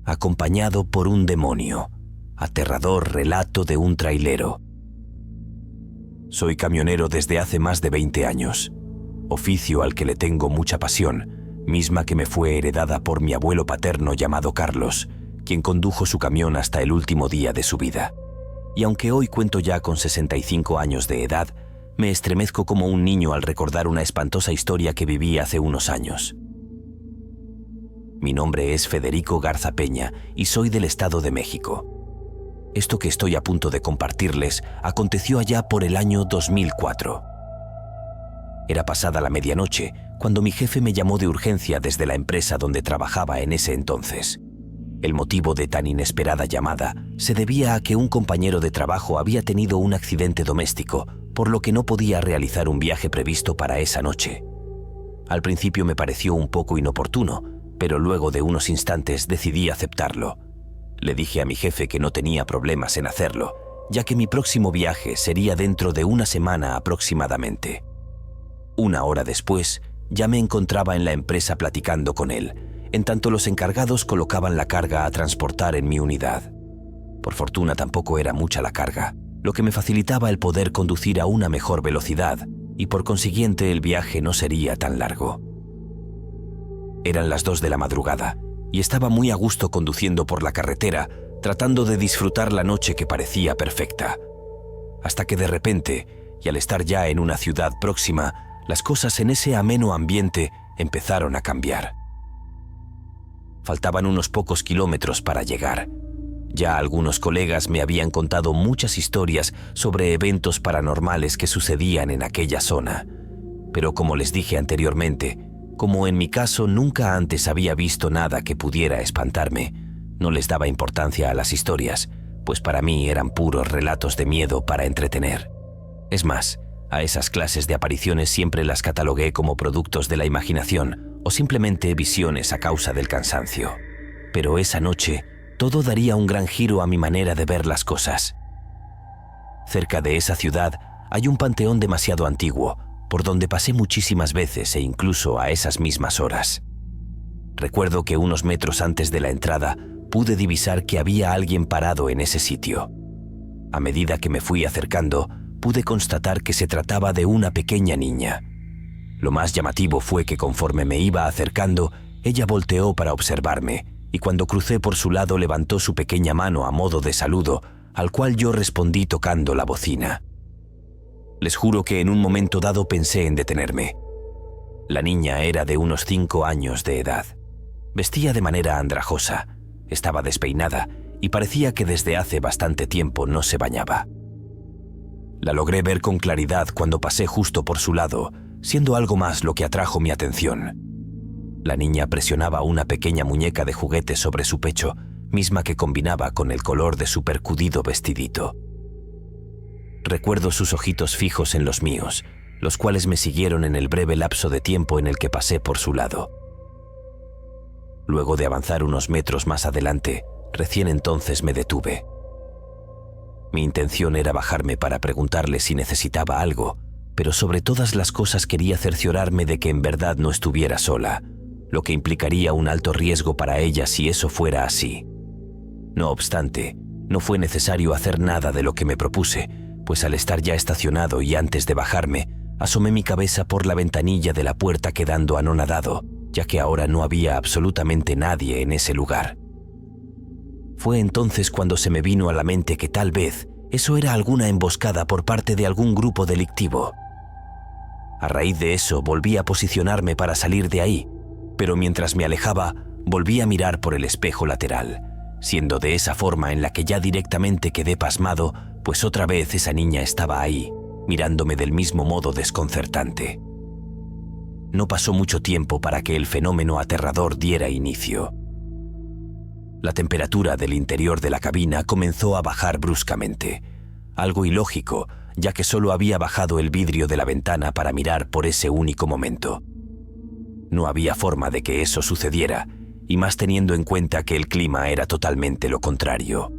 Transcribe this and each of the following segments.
acompañado por un demonio. Aterrador relato de un trailero. Soy camionero desde hace más de 20 años, oficio al que le tengo mucha pasión, misma que me fue heredada por mi abuelo paterno llamado Carlos, quien condujo su camión hasta el último día de su vida. Y aunque hoy cuento ya con 65 años de edad, me estremezco como un niño al recordar una espantosa historia que viví hace unos años. Mi nombre es Federico Garza Peña y soy del Estado de México. Esto que estoy a punto de compartirles aconteció allá por el año 2004. Era pasada la medianoche cuando mi jefe me llamó de urgencia desde la empresa donde trabajaba en ese entonces. El motivo de tan inesperada llamada se debía a que un compañero de trabajo había tenido un accidente doméstico, por lo que no podía realizar un viaje previsto para esa noche. Al principio me pareció un poco inoportuno, pero luego de unos instantes decidí aceptarlo. Le dije a mi jefe que no tenía problemas en hacerlo, ya que mi próximo viaje sería dentro de una semana aproximadamente. Una hora después, ya me encontraba en la empresa platicando con él, en tanto los encargados colocaban la carga a transportar en mi unidad. Por fortuna tampoco era mucha la carga, lo que me facilitaba el poder conducir a una mejor velocidad y por consiguiente el viaje no sería tan largo. Eran las 2 de la madrugada y estaba muy a gusto conduciendo por la carretera, tratando de disfrutar la noche que parecía perfecta. Hasta que de repente, y al estar ya en una ciudad próxima, las cosas en ese ameno ambiente empezaron a cambiar. Faltaban unos pocos kilómetros para llegar. Ya algunos colegas me habían contado muchas historias sobre eventos paranormales que sucedían en aquella zona. Pero como les dije anteriormente, como en mi caso nunca antes había visto nada que pudiera espantarme, no les daba importancia a las historias, pues para mí eran puros relatos de miedo para entretener. Es más, a esas clases de apariciones siempre las catalogué como productos de la imaginación o simplemente visiones a causa del cansancio. Pero esa noche, todo daría un gran giro a mi manera de ver las cosas. Cerca de esa ciudad hay un panteón demasiado antiguo, por donde pasé muchísimas veces e incluso a esas mismas horas. Recuerdo que unos metros antes de la entrada pude divisar que había alguien parado en ese sitio. A medida que me fui acercando, pude constatar que se trataba de una pequeña niña. Lo más llamativo fue que conforme me iba acercando, ella volteó para observarme y cuando crucé por su lado levantó su pequeña mano a modo de saludo, al cual yo respondí tocando la bocina. Les juro que en un momento dado pensé en detenerme. La niña era de unos 5 años de edad. Vestía de manera andrajosa, estaba despeinada y parecía que desde hace bastante tiempo no se bañaba. La logré ver con claridad cuando pasé justo por su lado, siendo algo más lo que atrajo mi atención. La niña presionaba una pequeña muñeca de juguete sobre su pecho, misma que combinaba con el color de su percudido vestidito. Recuerdo sus ojitos fijos en los míos, los cuales me siguieron en el breve lapso de tiempo en el que pasé por su lado. Luego de avanzar unos metros más adelante, recién entonces me detuve. Mi intención era bajarme para preguntarle si necesitaba algo, pero sobre todas las cosas quería cerciorarme de que en verdad no estuviera sola, lo que implicaría un alto riesgo para ella si eso fuera así. No obstante, no fue necesario hacer nada de lo que me propuse, pues al estar ya estacionado y antes de bajarme, asomé mi cabeza por la ventanilla de la puerta quedando anonadado, ya que ahora no había absolutamente nadie en ese lugar. Fue entonces cuando se me vino a la mente que tal vez eso era alguna emboscada por parte de algún grupo delictivo. A raíz de eso volví a posicionarme para salir de ahí, pero mientras me alejaba, volví a mirar por el espejo lateral, siendo de esa forma en la que ya directamente quedé pasmado, pues otra vez esa niña estaba ahí, mirándome del mismo modo desconcertante. No pasó mucho tiempo para que el fenómeno aterrador diera inicio. La temperatura del interior de la cabina comenzó a bajar bruscamente, algo ilógico, ya que solo había bajado el vidrio de la ventana para mirar por ese único momento. No había forma de que eso sucediera, y más teniendo en cuenta que el clima era totalmente lo contrario.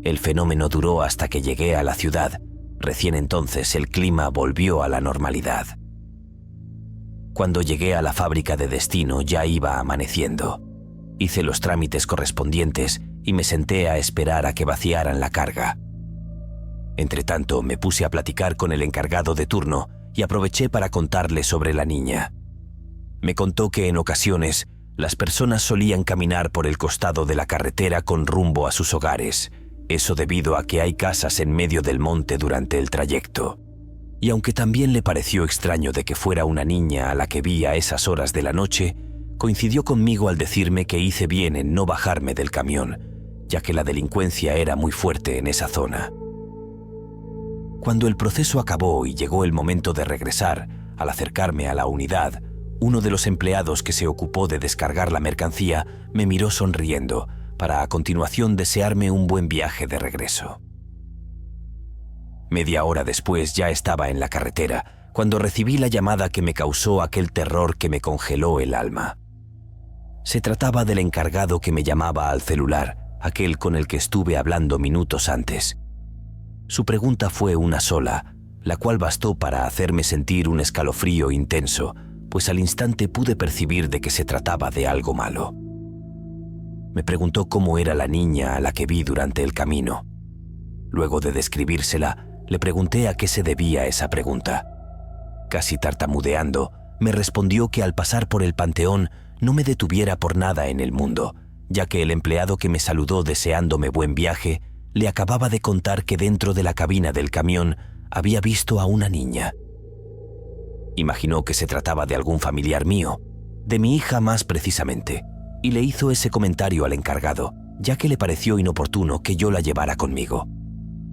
El fenómeno duró hasta que llegué a la ciudad. Recién entonces el clima volvió a la normalidad. Cuando llegué a la fábrica de destino ya iba amaneciendo, Hice los trámites correspondientes y me senté a esperar a que vaciaran la carga. Entretanto, me puse a platicar con el encargado de turno y aproveché para contarle sobre la niña. Me contó que en ocasiones las personas solían caminar por el costado de la carretera con rumbo a sus hogares, eso debido a que hay casas en medio del monte durante el trayecto. Y aunque también le pareció extraño de que fuera una niña a la que vi a esas horas de la noche, coincidió conmigo al decirme que hice bien en no bajarme del camión, ya que la delincuencia era muy fuerte en esa zona. Cuando el proceso acabó y llegó el momento de regresar, al acercarme a la unidad, uno de los empleados que se ocupó de descargar la mercancía me miró sonriendo, para a continuación desearme un buen viaje de regreso. Media hora después ya estaba en la carretera, cuando recibí la llamada que me causó aquel terror que me congeló el alma. Se trataba del encargado que me llamaba al celular, aquel con el que estuve hablando minutos antes. Su pregunta fue una sola, la cual bastó para hacerme sentir un escalofrío intenso, pues al instante pude percibir de que se trataba de algo malo. Me preguntó cómo era la niña a la que vi durante el camino. Luego de describírsela, le pregunté a qué se debía esa pregunta. Casi tartamudeando, me respondió que al pasar por el panteón no me detuviera por nada en el mundo, ya que el empleado que me saludó deseándome buen viaje le acababa de contar que dentro de la cabina del camión había visto a una niña. Imaginó que se trataba de algún familiar mío, de mi hija más precisamente, y le hizo ese comentario al encargado, ya que le pareció inoportuno que yo la llevara conmigo.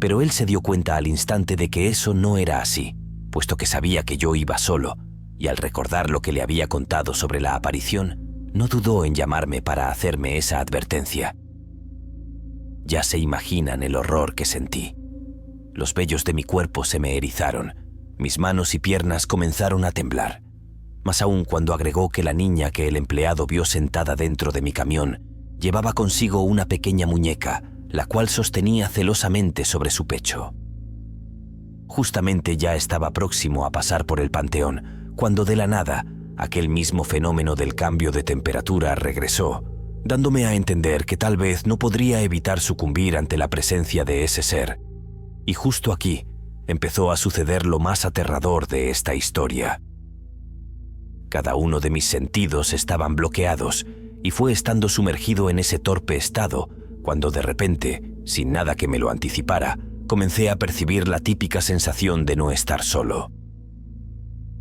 Pero él se dio cuenta al instante de que eso no era así, puesto que sabía que yo iba solo, y al recordar lo que le había contado sobre la aparición, no dudó en llamarme para hacerme esa advertencia. Ya se imaginan el horror que sentí. Los vellos de mi cuerpo se me erizaron, mis manos y piernas comenzaron a temblar. Más aún cuando agregó que la niña que el empleado vio sentada dentro de mi camión llevaba consigo una pequeña muñeca, la cual sostenía celosamente sobre su pecho. Justamente ya estaba próximo a pasar por el panteón, cuando de la nada, aquel mismo fenómeno del cambio de temperatura regresó, dándome a entender que tal vez no podría evitar sucumbir ante la presencia de ese ser. Y justo aquí empezó a suceder lo más aterrador de esta historia. Cada uno de mis sentidos estaban bloqueados y fue estando sumergido en ese torpe estado cuando de repente, sin nada que me lo anticipara, comencé a percibir la típica sensación de no estar solo.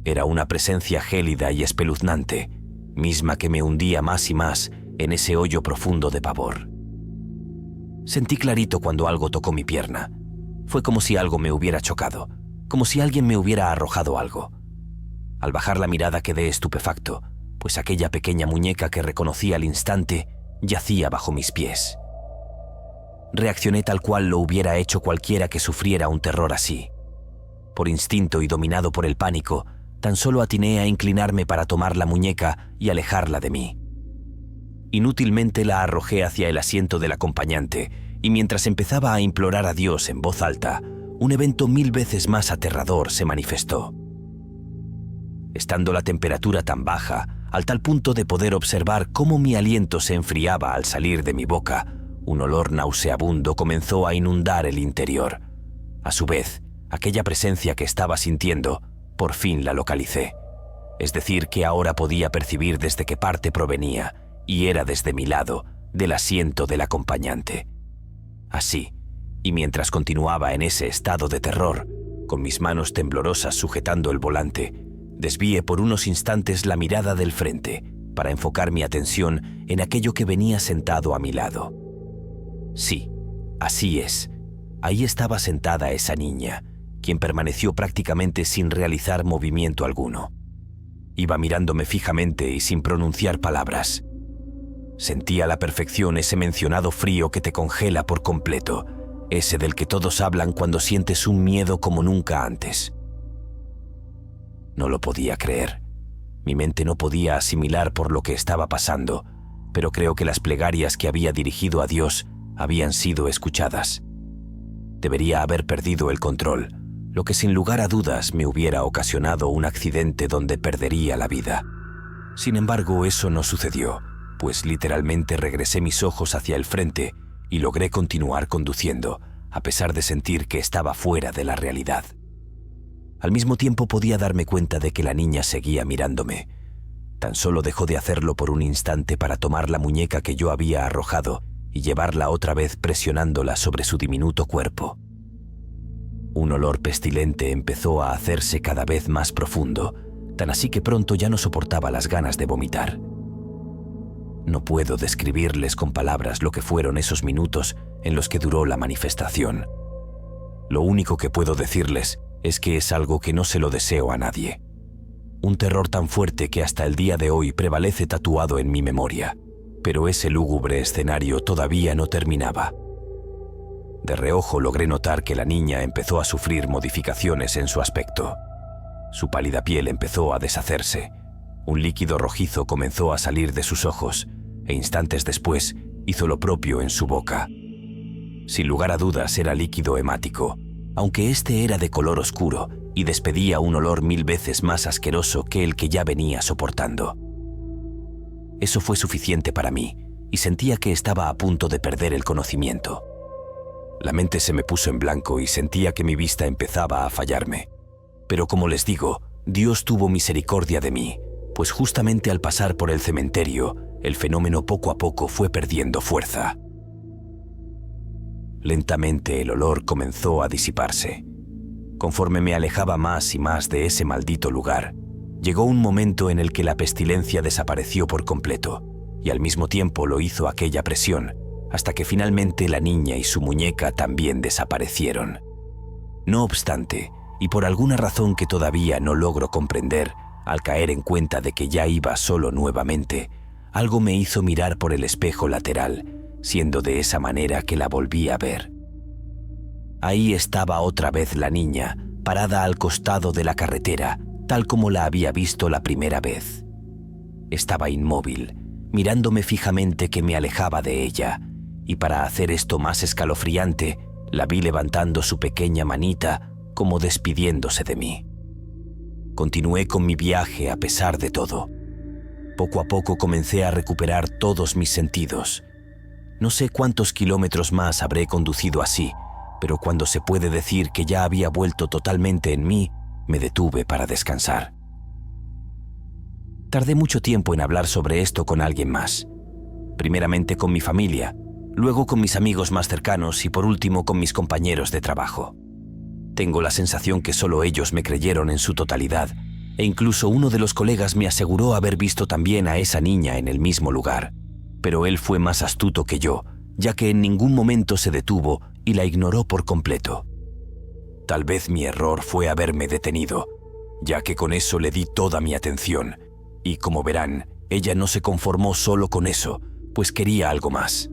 Era una presencia gélida y espeluznante, misma que me hundía más y más en ese hoyo profundo de pavor. Sentí clarito cuando algo tocó mi pierna. Fue como si algo me hubiera chocado, como si alguien me hubiera arrojado algo. Al bajar la mirada quedé estupefacto, pues aquella pequeña muñeca que reconocí al instante yacía bajo mis pies. Reaccioné tal cual lo hubiera hecho cualquiera que sufriera un terror así. Por instinto y dominado por el pánico, tan solo atiné a inclinarme para tomar la muñeca y alejarla de mí. Inútilmente la arrojé hacia el asiento del acompañante, y mientras empezaba a implorar a Dios en voz alta, un evento 1000 veces más aterrador se manifestó. Estando la temperatura tan baja, al tal punto de poder observar cómo mi aliento se enfriaba al salir de mi boca, un olor nauseabundo comenzó a inundar el interior. A su vez, aquella presencia que estaba sintiendo, por fin la localicé. Es decir, que ahora podía percibir desde qué parte provenía, y era desde mi lado, del asiento del acompañante. Así, y mientras continuaba en ese estado de terror, con mis manos temblorosas sujetando el volante, desvié por unos instantes la mirada del frente para enfocar mi atención en aquello que venía sentado a mi lado. Sí, así es. Ahí estaba sentada esa niña, quien permaneció prácticamente sin realizar movimiento alguno. Iba mirándome fijamente y sin pronunciar palabras. Sentía a la perfección ese mencionado frío que te congela por completo, ese del que todos hablan cuando sientes un miedo como nunca antes. No lo podía creer. Mi mente no podía asimilar por lo que estaba pasando, pero creo que las plegarias que había dirigido a Dios habían sido escuchadas. Debería haber perdido el control, lo que sin lugar a dudas me hubiera ocasionado un accidente donde perdería la vida. Sin embargo, eso no sucedió, pues literalmente regresé mis ojos hacia el frente y logré continuar conduciendo, a pesar de sentir que estaba fuera de la realidad. Al mismo tiempo podía darme cuenta de que la niña seguía mirándome. Tan solo dejó de hacerlo por un instante para tomar la muñeca que yo había arrojado y llevarla otra vez presionándola sobre su diminuto cuerpo. Un olor pestilente empezó a hacerse cada vez más profundo, tan así que pronto ya no soportaba las ganas de vomitar. No puedo describirles con palabras lo que fueron esos minutos en los que duró la manifestación. Lo único que puedo decirles es que es algo que no se lo deseo a nadie. Un terror tan fuerte que hasta el día de hoy prevalece tatuado en mi memoria, pero ese lúgubre escenario todavía no terminaba. De reojo logré notar que la niña empezó a sufrir modificaciones en su aspecto. Su pálida piel empezó a deshacerse, un líquido rojizo comenzó a salir de sus ojos e instantes después hizo lo propio en su boca. Sin lugar a dudas era líquido hemático, aunque este era de color oscuro y despedía un olor 1000 veces más asqueroso que el que ya venía soportando. Eso fue suficiente para mí y sentía que estaba a punto de perder el conocimiento. La mente se me puso en blanco y sentía que mi vista empezaba a fallarme. Pero como les digo, Dios tuvo misericordia de mí, pues justamente al pasar por el cementerio, el fenómeno poco a poco fue perdiendo fuerza. Lentamente el olor comenzó a disiparse. Conforme me alejaba más y más de ese maldito lugar, llegó un momento en el que la pestilencia desapareció por completo, y al mismo tiempo lo hizo aquella presión, hasta que finalmente la niña y su muñeca también desaparecieron. No obstante, y por alguna razón que todavía no logro comprender, al caer en cuenta de que ya iba solo nuevamente, algo me hizo mirar por el espejo lateral, siendo de esa manera que la volví a ver. Ahí estaba otra vez la niña, parada al costado de la carretera, tal como la había visto la primera vez. Estaba inmóvil, mirándome fijamente que me alejaba de ella, y para hacer esto más escalofriante, la vi levantando su pequeña manita como despidiéndose de mí. Continué con mi viaje a pesar de todo. Poco a poco comencé a recuperar todos mis sentidos. No sé cuántos kilómetros más habré conducido así, pero cuando se puede decir que ya había vuelto totalmente en mí, me detuve para descansar. Tardé mucho tiempo en hablar sobre esto con alguien más. Primeramente con mi familia, luego con mis amigos más cercanos y por último con mis compañeros de trabajo. Tengo la sensación que solo ellos me creyeron en su totalidad, e incluso uno de los colegas me aseguró haber visto también a esa niña en el mismo lugar. Pero él fue más astuto que yo, ya que en ningún momento se detuvo y la ignoró por completo. Tal vez mi error fue haberme detenido, ya que con eso le di toda mi atención, y como verán, ella no se conformó solo con eso, pues quería algo más.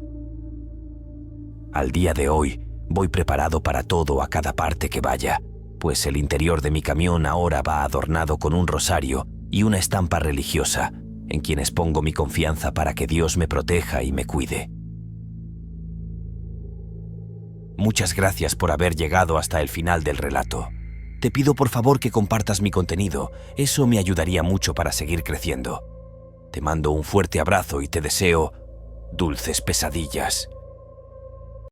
Al día de hoy, voy preparado para todo a cada parte que vaya, pues el interior de mi camión ahora va adornado con un rosario y una estampa religiosa, en quienes pongo mi confianza para que Dios me proteja y me cuide. Muchas gracias por haber llegado hasta el final del relato. Te pido por favor que compartas mi contenido, eso me ayudaría mucho para seguir creciendo. Te mando un fuerte abrazo y te deseo dulces pesadillas.